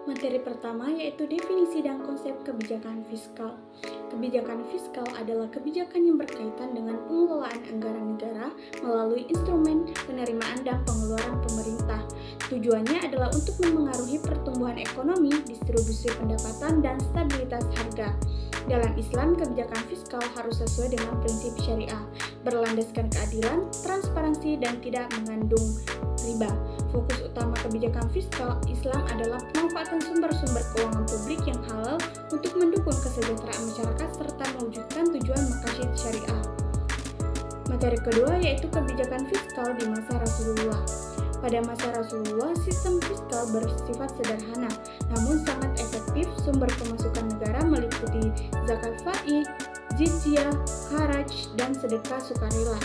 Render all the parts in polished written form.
Materi pertama yaitu definisi dan konsep kebijakan fiskal. Kebijakan fiskal adalah kebijakan yang berkaitan dengan pengelolaan anggaran negara melalui instrumen penerimaan dan pengeluaran pemerintah. Tujuannya adalah untuk memengaruhi pertumbuhan ekonomi, distribusi pendapatan, dan stabilitas harga. Dalam Islam, kebijakan fiskal harus sesuai dengan prinsip syariah, berlandaskan keadilan, transparansi, dan tidak mengandung riba. Fokus utama kebijakan fiskal Islam adalah pemanfaatan sumber-sumber keuangan publik yang halal untuk mendukung kesejahteraan masyarakat serta mewujudkan tujuan maqasid syariah. Materi kedua yaitu kebijakan fiskal di masa Rasulullah. Pada masa Rasulullah, sistem fiskal bersifat sederhana, namun sangat efektif. Sumber pemasukan negara meliputi zakat faiz, jizyah, haraj, dan sedekah sukarela.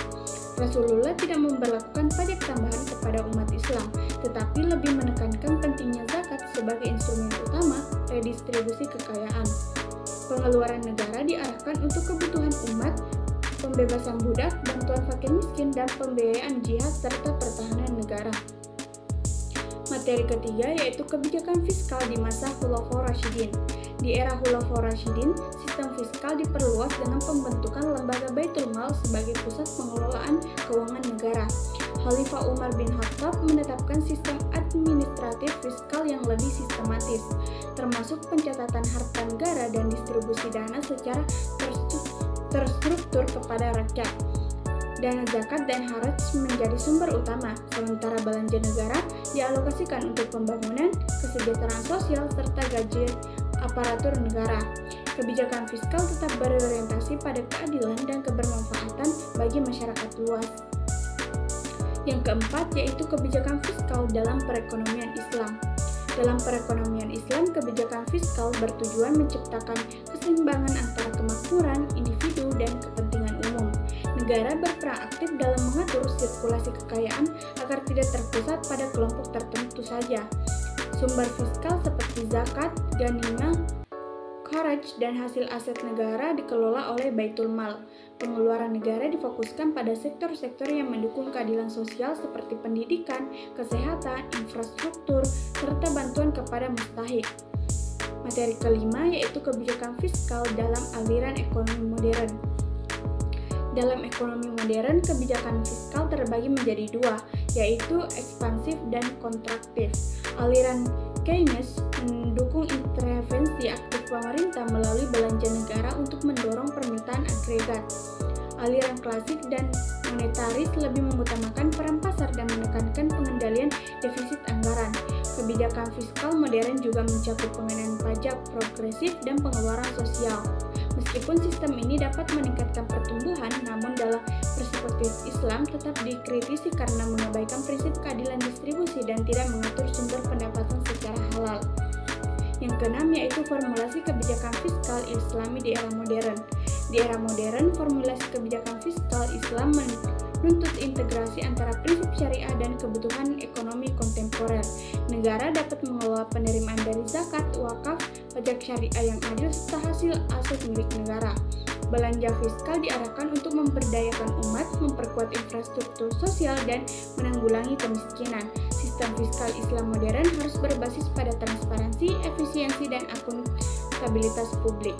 Rasulullah tidak memberlakukan pajak tambahan kepada umat Islam, tetapi lebih menekankan pentingnya zakat sebagai instrumen utama redistribusi kekayaan. Pengeluaran negara diarahkan untuk kebutuhan umat, pembebasan budak, bantuan fakir miskin, dan pembiayaan jihad serta pertahanan negara. Materi ketiga yaitu kebijakan fiskal di masa Khulafaur Rasyidin. Di era Khulafaur Rasyidin, sistem fiskal diperluas dengan pembentukan lembaga Baitul Mal sebagai pusat pengelolaan keuangan negara. Khalifah Umar bin Khattab menetapkan sistem administratif fiskal yang lebih sistematis, termasuk pencatatan harta negara dan distribusi dana secara terstruktur kepada rakyat. Dana zakat dan haraj menjadi sumber utama, sementara belanja negara dialokasikan untuk pembangunan, kesejahteraan sosial, serta gaji aparatur negara. Kebijakan fiskal tetap berorientasi pada keadilan dan kebermanfaatan bagi masyarakat luas. Yang keempat yaitu kebijakan fiskal dalam perekonomian Islam. Dalam perekonomian Islam, kebijakan fiskal bertujuan menciptakan keseimbangan antara kemakmuran individu dan kepentingan umum. Negara berperan aktif dalam mengatur sirkulasi kekayaan agar tidak terpusat pada kelompok tertentu saja. Sumber fiskal seperti zakat, ghanimah, kharaj, dan hasil aset negara dikelola oleh Baitul Mal. Pengeluaran negara difokuskan pada sektor-sektor yang mendukung keadilan sosial seperti pendidikan, kesehatan, infrastruktur, serta bantuan kepada mustahik. Materi kelima yaitu kebijakan fiskal dalam aliran ekonomi modern. Dalam ekonomi modern, kebijakan fiskal terbagi menjadi dua, yaitu ekspansif dan kontraktif. Aliran Keynes mendukung intervensi aktif pemerintah melalui belanja negara untuk mendorong permintaan agregat. Aliran klasik dan monetaris lebih mengutamakan peran pasar dan menekankan pengendalian defisit anggaran. Kebijakan fiskal modern juga mencakup pengenaan pajak progresif dan pengeluaran sosial. Meskipun sistem ini dapat meningkatkan pertumbuhan, namun dalam perspektif Islam tetap dikritisi karena mengabaikan prinsip keadilan distribusi dan tidak mengatur sumber pendapatan secara halal. Yang keenam yaitu formulasi kebijakan fiskal Islami di era modern. Di era modern, formulasi kebijakan fiskal Islam menuntut integrasi antara prinsip syariah dan kebutuhan ekonomi kontemporer. Negara dapat mengelola penerimaan dari zakat, wakaf, pajak syariah yang adil, serta hasil aset milik negara. Belanja fiskal diarahkan untuk memberdayakan umat, memperkuat infrastruktur sosial, dan menanggulangi kemiskinan. Sistem fiskal Islam modern harus berbasis pada transparansi, efisiensi, dan akuntabilitas publik.